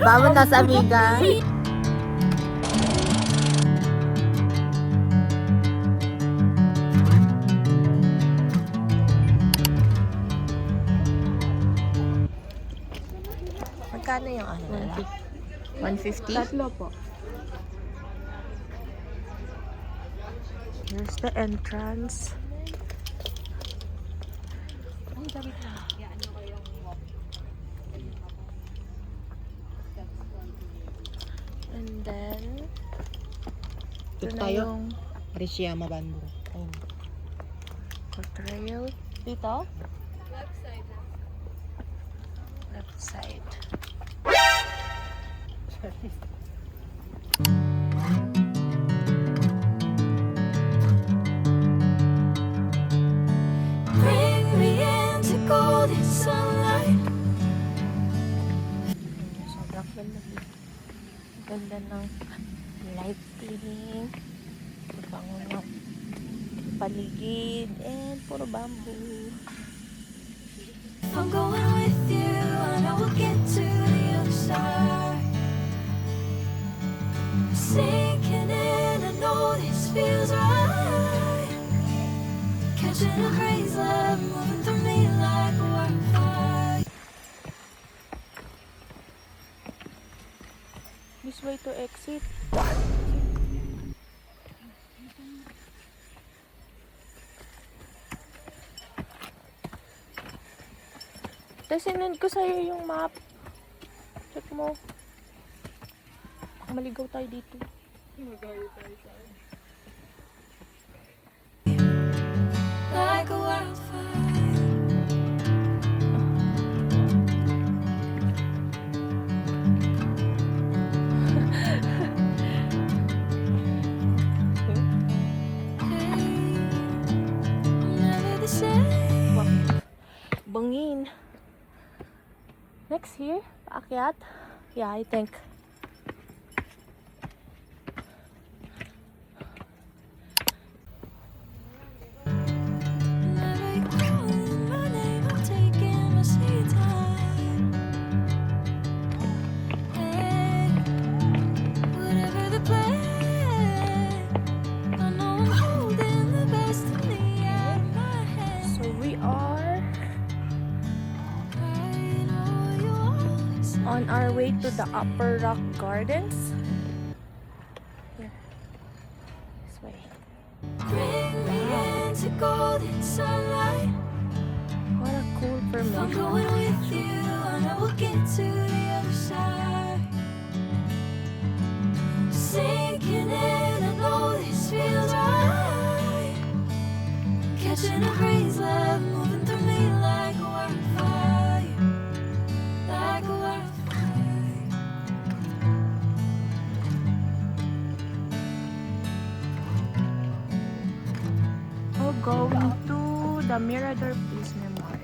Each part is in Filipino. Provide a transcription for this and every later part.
Vámonos, amiga. Magkano yung ano nila? 150? Tatlo po. Here's the entrance. And then, ito na tayo. yung Arishiyama Bando. Ayun. trail. Dito? Left side. Bring me into golden sunlight. Sobrang ganda. Ganda ng lighting. Bango ng paligid. And puro bamboo. If I'm going with you, I know we'll get to the other side. Sinking in, I know this feels right. Catching a breeze, love moving through me like a wildfire. This way to exit. Tapos sinend ko sa'yo yung map. Check mo. Maligaw tayo dito. Like a wildfire. Hey, never the same. Bangin. Next here, paakyat. Yeah, I think. Never you calling my name, I'm taking my sweet time. Hey, whatever the plan, I know I'm holding the best of me out of my hand. So we are I know you always on our way to the Upper Rock Gardens. Here. This way. bring me into golden sunlight. What a cool If I'm formation. going with you, I know we'll get to the other side. Sinking in, I know this feels right. Catching a breeze, love moving through me like a wildfire. Like a wildfire. Oh, going to the Mirador Peace Memorial.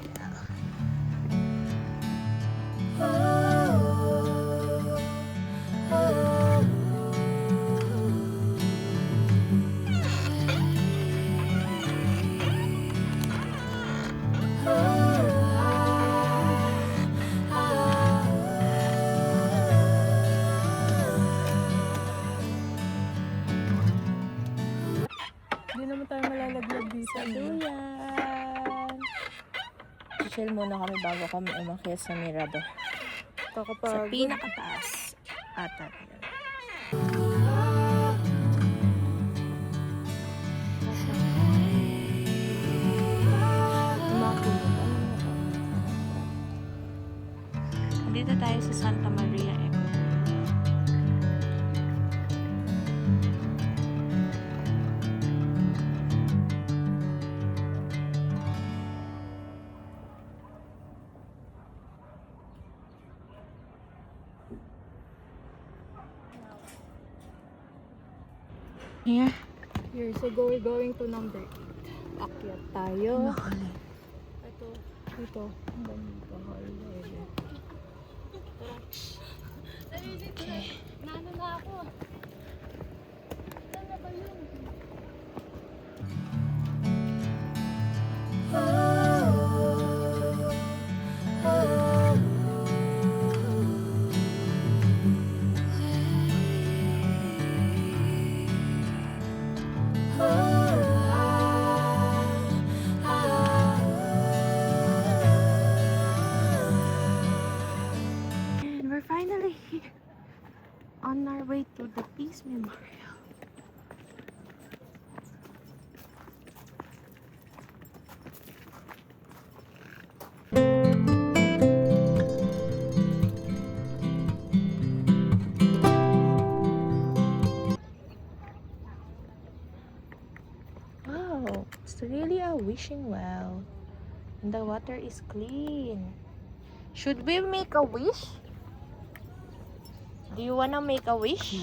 Hindi naman tayo malalaglag dito. Duyan! Chill muna kami bago kami umakyat sa Mirador. Sa pinakataas. Ata. Dito tayo sa Santa Maria Eco. Here. Here, so we're going to number 8. Akyat tayo. Nakali. Ito, dito. Ang ganda. Okay. Nano na ako. Saan na ba yun? wishing well. And the water is clean. Should we make a wish? Do you wanna make a wish?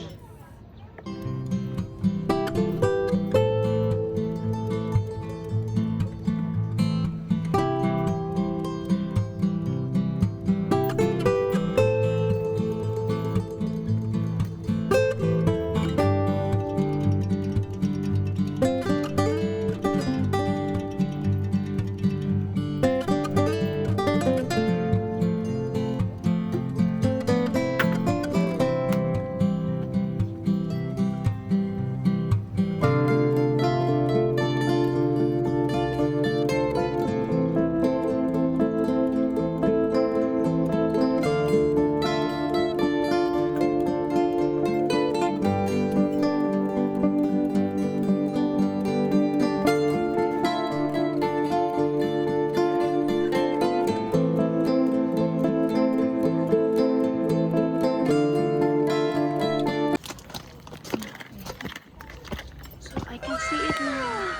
So I can see it now.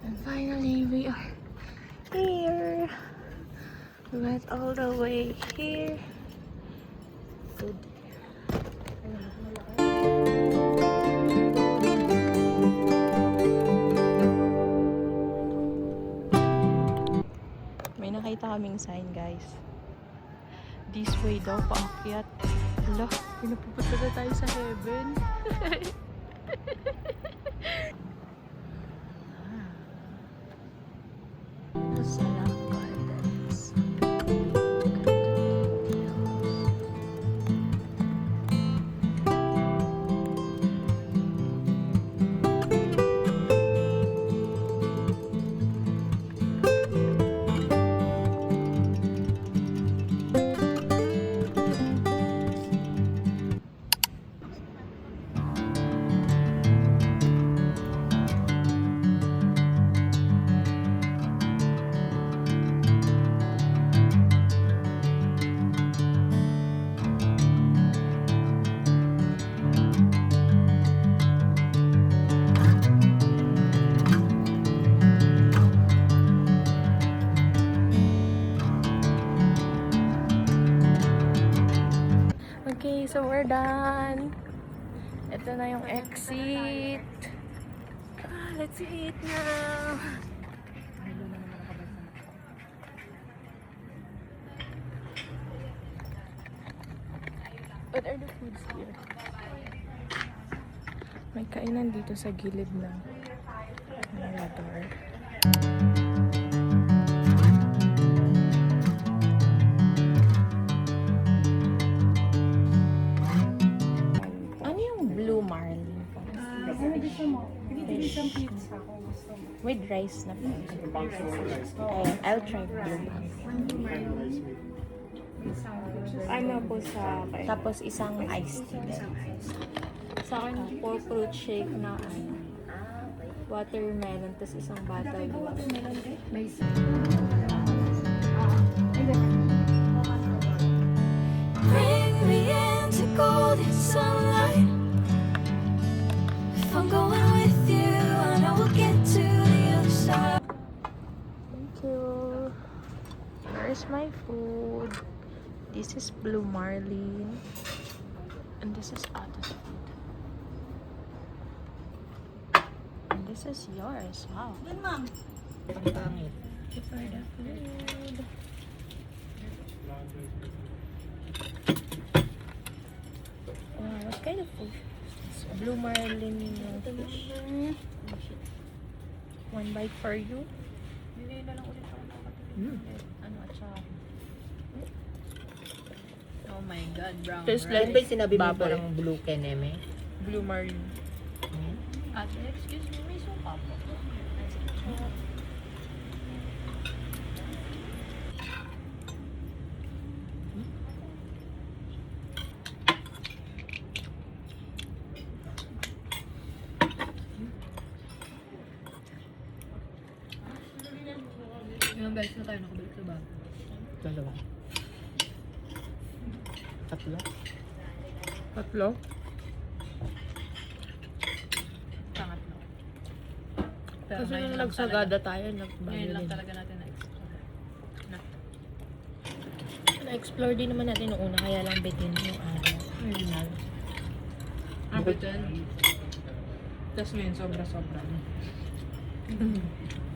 And finally we are here. We went all the way here to may nakita kaming sign, guys. This way daw paakyat. Hala, pinapupunta na tayo sa heaven. Masarap gardens. Okay, so we're done. Ito na yung exit. Let's eat now. What are the foods here? May kainan dito sa gilid ng mirador. Ano yung blue marlin? With rice na po. I'll try blue marlin. Ano po sa akin? Tapos isang iced tea din. Sa akin po fruit shake na ano. Watermelon, tapos isang bottle. Watermelon din? May Bring me into golden sunlight. If I'm going with you, I know we'll get to the other side. Thank you. Here's my food. This is blue marlin. And this is Otto's food. And this is yours. Wow. Yun, ma'am. Thank you for the food. What kind of food? It's blue marlin yung fish. One bite for you. Ano at saka Oh my God, brown Tastes rice. like Ba yung sinabi mo baboy. parang blue keneme? Blue marlin. Ate, excuse me, may suka po. beses na tayo nakabalik sa bago? Dalawa. Tatlo. Tatlo? Pangatlo. Pero Kasi ngayon nung lang nagsagada tayo, talaga- nagbago Ngayon lang din. talaga natin na-explore. Na. Na-explore din naman natin noong una, kaya lang bitin yung araw. Original. Ah, but then, tapos ngayon sobra-sobra na.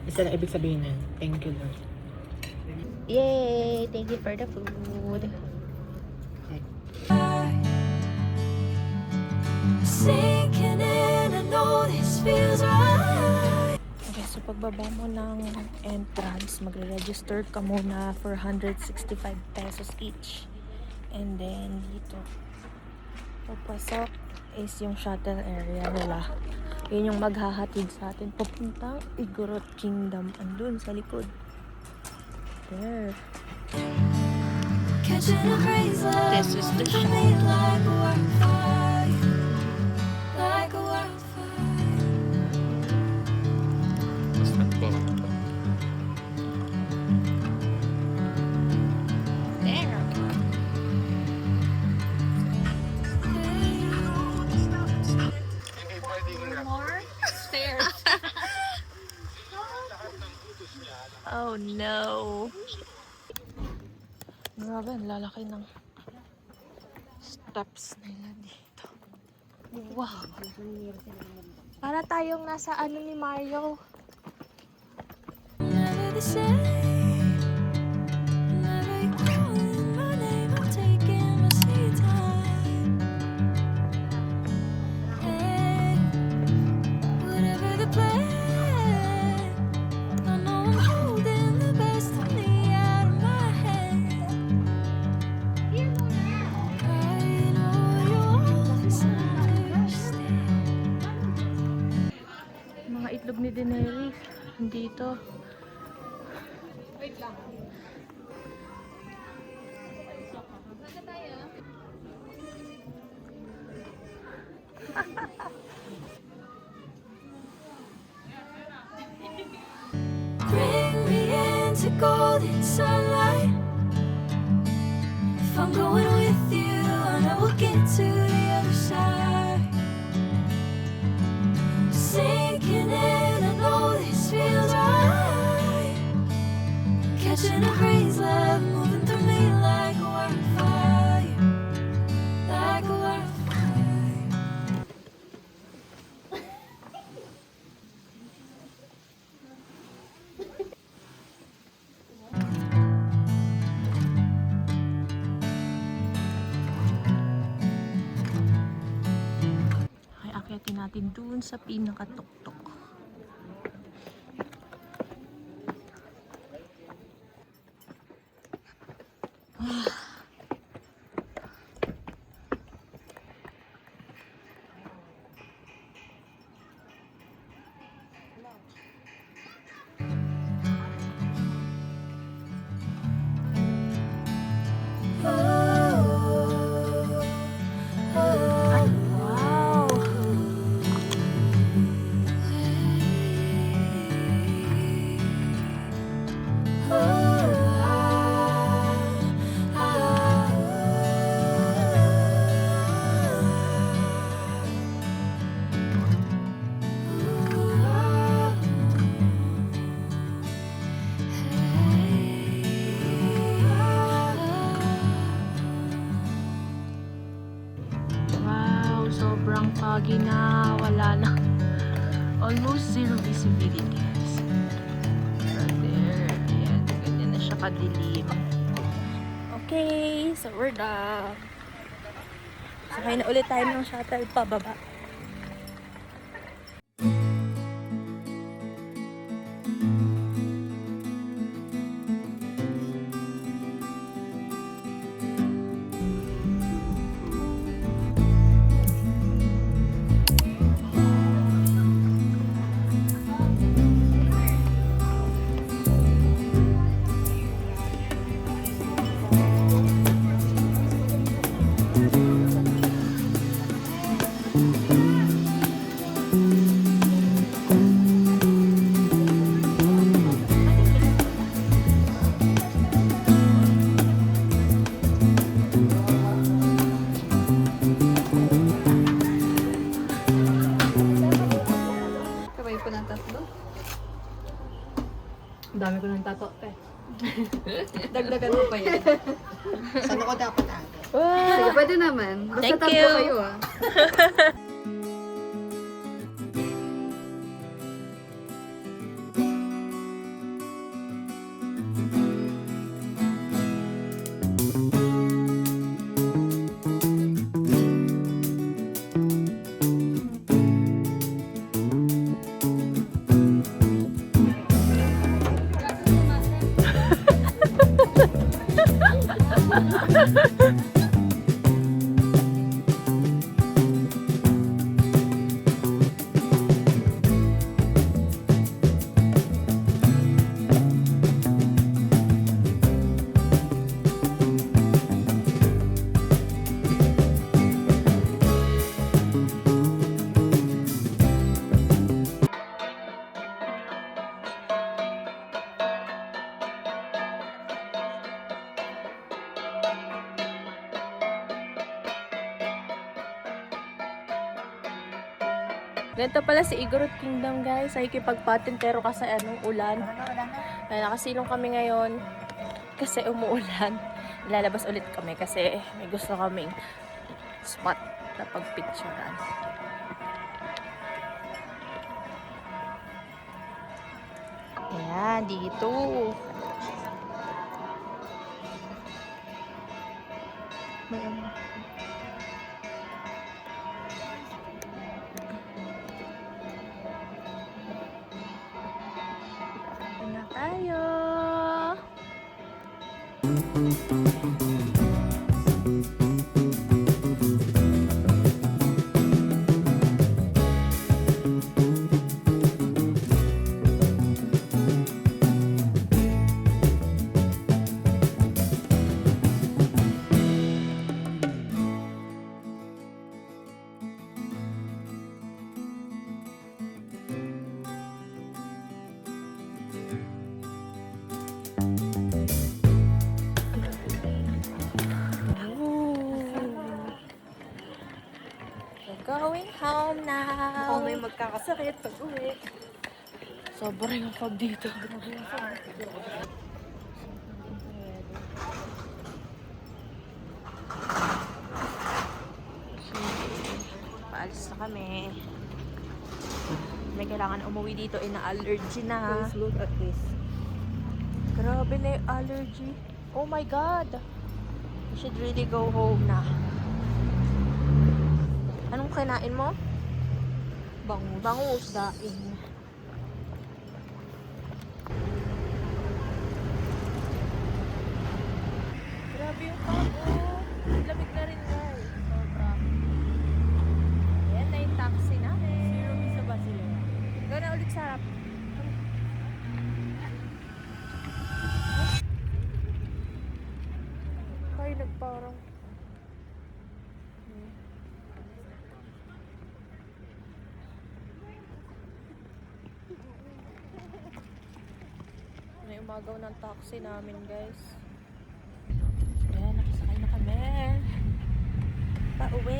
Isa na ibig sabihin nun. Thank you, Lord. Yay! Thank you for the food. Sinking in, I know this feels right. Okay, so pagbaba mo ng entrance, magre-register ka muna for 165 pesos each. And then, dito, papasok is yung shuttle area nila. Yun yung maghahatid sa atin papuntang Igorot Kingdom. Andun sa likod. There. Catching a breeze, love. This is the moving me like a wildfire. Like a wildfire. There. Oh no. Grabe, ang lalaki ng steps nila dito. Wow. Para tayong nasa ano ni Mario. Never the same. Never you calling my name. I'm taking my sweet time. Hey, whatever the plan, I know I'm holding the best of me out of my hand. I know you'll always understand. Mga itlog ni Daenerys. Dito. Bring me into golden sunlight. If I'm going with you, I know we'll get to the other side. Sinking in, I know this feels right. Catching a breeze, love moving through me like a wildfire. Like a wildfire. Ay, akyatin natin dun sa pinakatuktok. Ay, wow! Wow, sobrang foggy na. Wala na. Almost zero visibility. Right there. Ayan, ganyan na siya kadilim. Okay, so we're done. Sakay na ulit tayo ng shuttle pababa. Dami ko ng tato, te. Dagdagan mo pa yun. Saan ako dapat agad? Sige, pwede naman. Basta Thank tatlo you. kayo ah. Ganito pala si Igorot Kingdom, guys. Ay kipagpatintero ka sa ulan. Kaya nakasilong kami ngayon kasi umuulan. Ilalabas ulit kami kasi may gusto kaming spot na pagpicturean. Ayan, dito. Ito na tayo. We're going home now. Kung may magkakasakit pag uwi. Sobrang yung fog dito. Paalis na kami. May kailangan umuwi dito, ina-allergy na. Please look at this. Grabe na yung allergy. Oh my God! We should really go home na. Anong kinain mo? Bangus. Bangus. Daing. Grabe yung fog, oh. Lamig na rin, guys. Sobra. Ayan na yung taxi namin. Zero sa Basilea. Go na ulit sa harap. Ay, nagparang. May umagaw ng taxi namin, guys. Ayan, nakasakay na kami. Pauwi.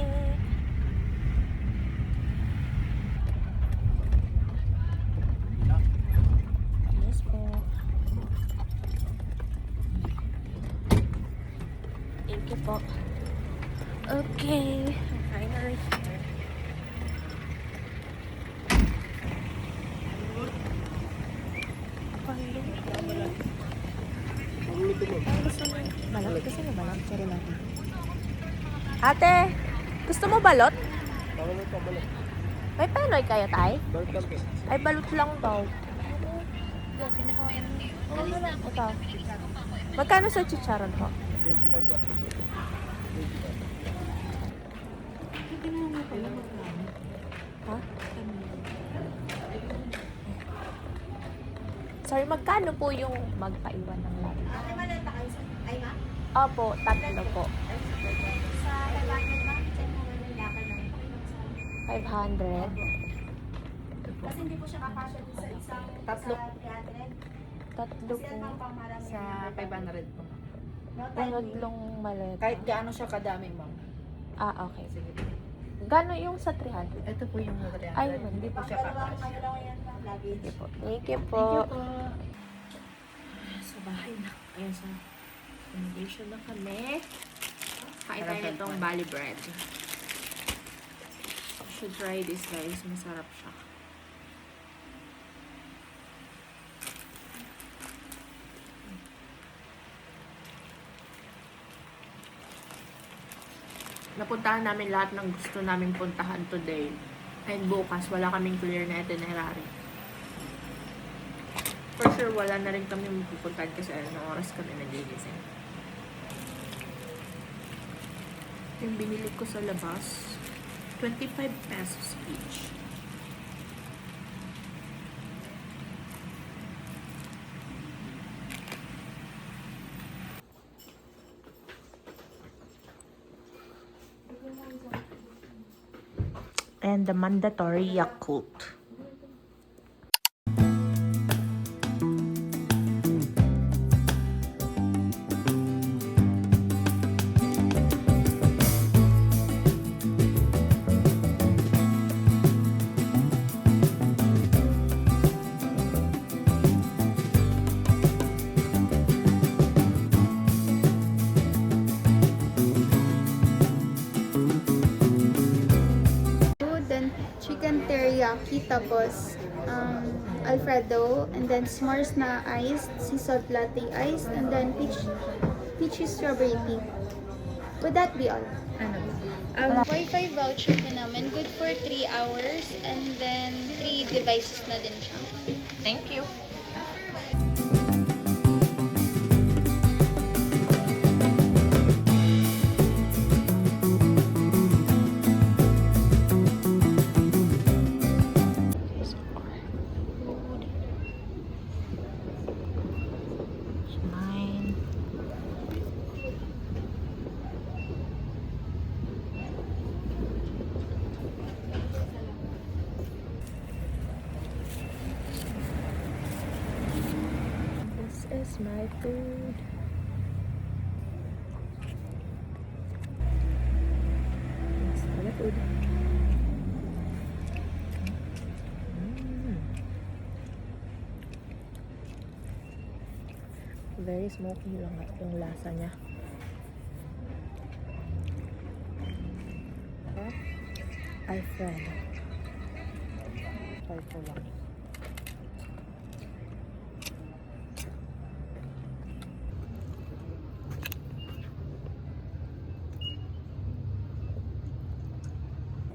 Yes po. Thank you po. Okay. Finally here. Balot kasi na balot. Sorry natin. Ate, gusto mo balot? Balot. May penoy kayo, tay? Ay, balot lang daw. Ito. Magkano sa chicharon po? Ha? Sorry, magkano po yung magpaiwan ng labi? Opo, 3 po. 500. Kasi hindi po siya kakasya dun sa isang Tatlo. sa 300. 3 Kasi yan po. ang pangmarami. Sa 500 po. No, time Tatlong maleta. Kahit gaano siya kadami, ma'am. Ah, okay. Sige. Gano yung sa 300? Ito po yung 300. Ay, hindi po Pang siya dalawang kakasya. ano lang yan, luggage. Sige po. Thank you po. Thank you po. bahay na. Ayan sa accommodation na kami. Kain tayo nitong Bali bread. You should try this, guys. Masarap siya. Napuntahan namin lahat ng gusto namin puntahan today. And bukas, wala kaming clear na itinerary. For sure, wala na rin kami mapupuntahan kasi anong oras kami nagigising. Yung binili ko sa labas, 25 pesos each. And the mandatory Yakult. Then chicken teriyaki, tapos Alfredo, and then s'mores na iced, sea salt latte iced, and then peachy strawberry tea. Would that be all? Wi-Fi voucher na namin, good for 3 hours, and then 3 devices na din siya. Thank you. Mine. This is my food. This is my food. Very smoky lang yung lasa niya. Alfredo. Purple lang.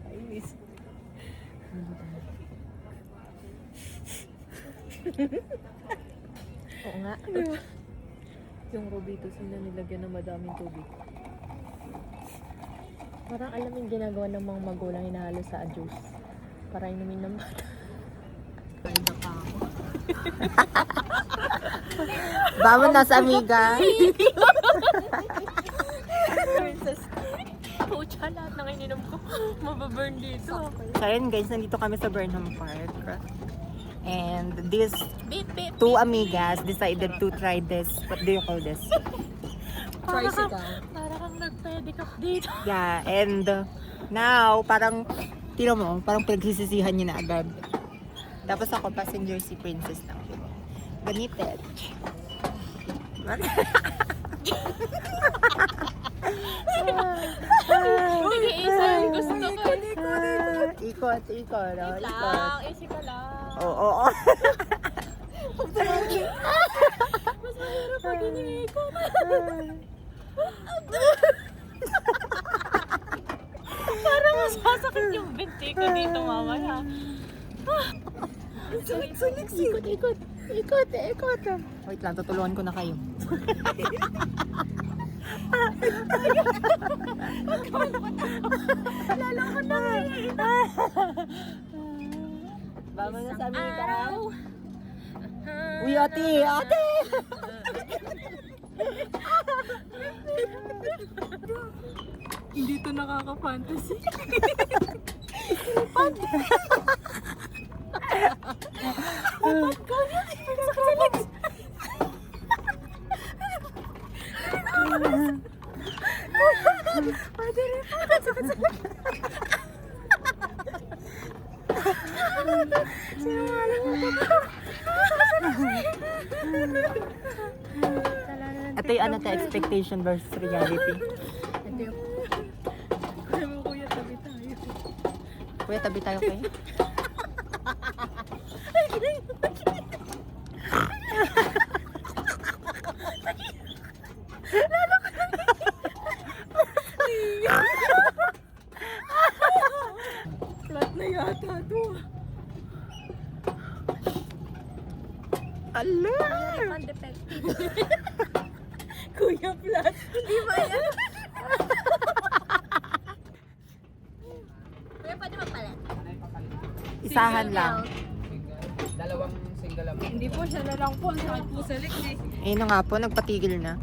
Ayos. Oo nga. Yung Robitos na nilagyan ng madaming tubig. Parang alam yung ginagawa ng mga magulang hinahalo sa juice. Para inumin ng bata. Paida pa ako. Bawal na sa amiga. Pucha, lahat ng ininom ko mababurn dito. So yun guys, nandito kami sa Burnham Park. And these Beep, beep, two amigas decided to try this. What do you call this? Tricycle. Para kang nag-pedicab dito. Yeah, and now, parang, tino mo, parang pinagsisisihan niya na agad. Tapos ako, passenger si Princess lang. Ganited. Hindi, isa yung gusto ko. Ikot, ikot. Oh, ikot. Easy ka lang. Oo. Mas mahirap pag iniikot. Parang masasakit yung binti ko dito mamaya. Sulik. Ikot. Wait lang, tutulungan ko na kayo. Lalo ko na Bama na sa amiga. araw. Uy, ate! Hindi to nakaka-fantasy. Sinungaling mo. Ito yung ano, expectation versus reality. Kuya, tabi tayo kayo. Flat na yata to. Ala! Kuya flat. Hindi ba yan? Isahan lang. Dalawang single lang. Hindi po siya na lang po. Ang sakit po sa legs eh. Ayun na nga po, nagpatigil na.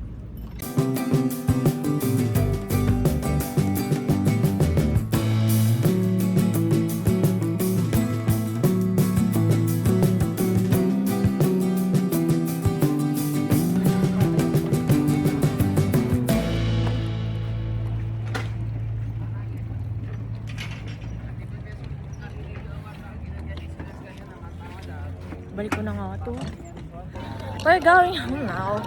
Balik ko na nga to. We're going home now.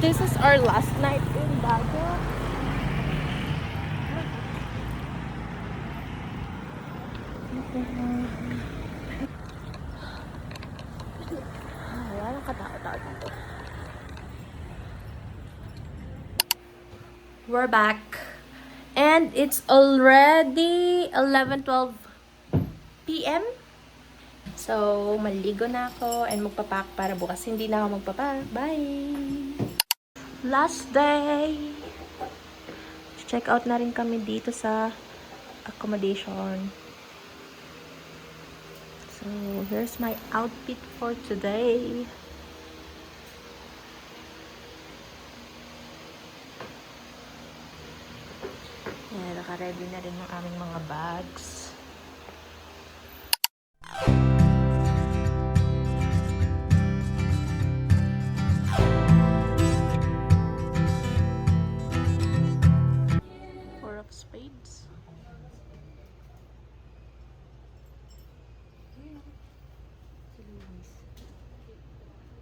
This is our last night in Baguio. Wala nang katao-tao dito. We're back. And it's already 11:12 p.m. So, maligo na ako and magpapak para bukas hindi na ako magpapak. Bye! Last day! Check out na rin kami dito sa accommodation. So, here's my outfit for today. Yan, naka-ready na rin yung aming mga bags. Four of spades.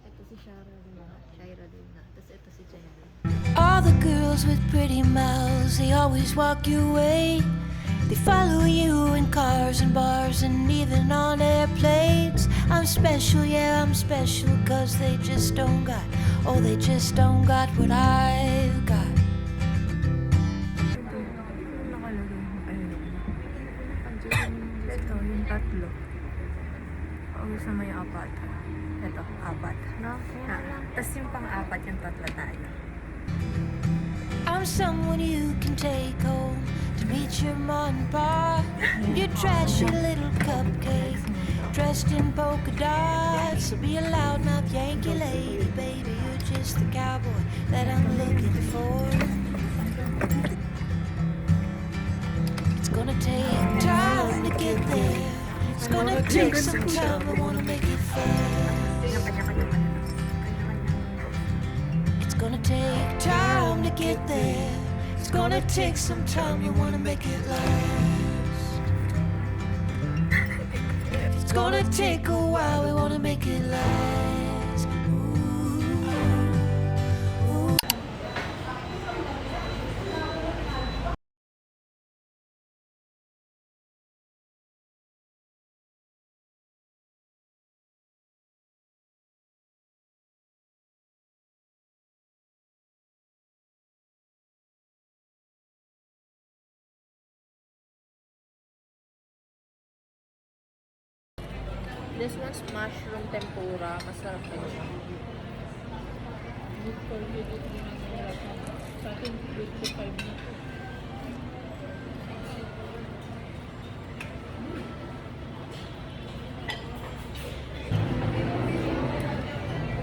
Ito si Shara Luna. Shaira Luna. Tapos ito si Jenna. All the girls with pretty mouths, they always walk your way. They follow you in cars and bars and even on airplanes. I'm special, yeah, I'm special, cause they just don't got, oh, they just don't got what I've got. Ito, yung tatlo. O, gusto mo yung apat. Ito, apat. No? Tapos yung pang-apat, yung tatlo tayo. I'm someone you can take home to meet your mom and pa. You trashy little cupcake dressed in polka dots. So be a loudmouth Yankee lady, baby. You're just the cowboy that I'm looking for. It's gonna take time to get there. It's gonna take some time. I wanna make it fast. It's gonna take time to get there. It's gonna take some time. You wanna make it last. It's gonna take a while. We wanna make it last. This one's mushroom tempura. Masarap din siya.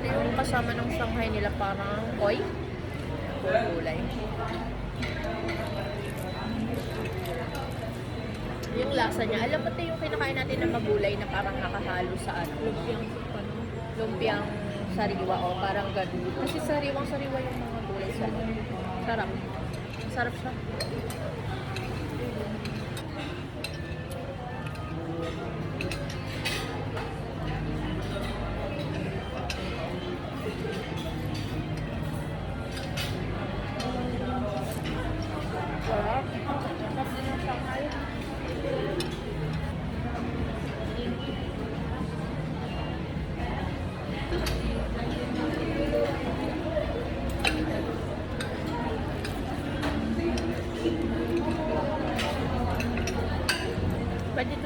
Yung kasama ng Shanghai nila parang koi. Gulay. Yung lasa niya, alam mo ito yung kinakain natin na magulay na parang nakahalo sa ano? Lumpiang sariwa o parang gano'n. Kasi sariwang-sariwa yung mga gulay sa ano. Sarap. Sarap siya.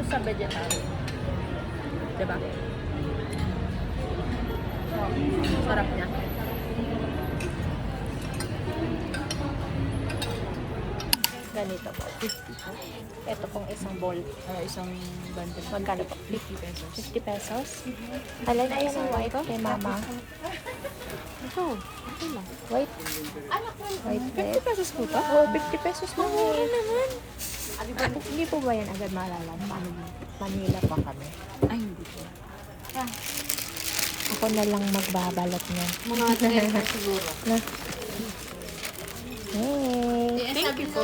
ito sa vegetarian. Diba? Sarap niya. Ganito po. 50 po. Ito pong isang bowl. Isang bundle. Magkano po? 50 pesos. 50 pesos. Alay na yung white kay mama. Ito. Ito lang. White. White bread. 50 pesos po to? Oo, 50 pesos lang. Mura naman. Hindi po ba yan agad maalala? Manila pa kami. Ay, hindi po. Ako na lang magbabalot niya. Mga 10 siguro. Hey! Thank you po.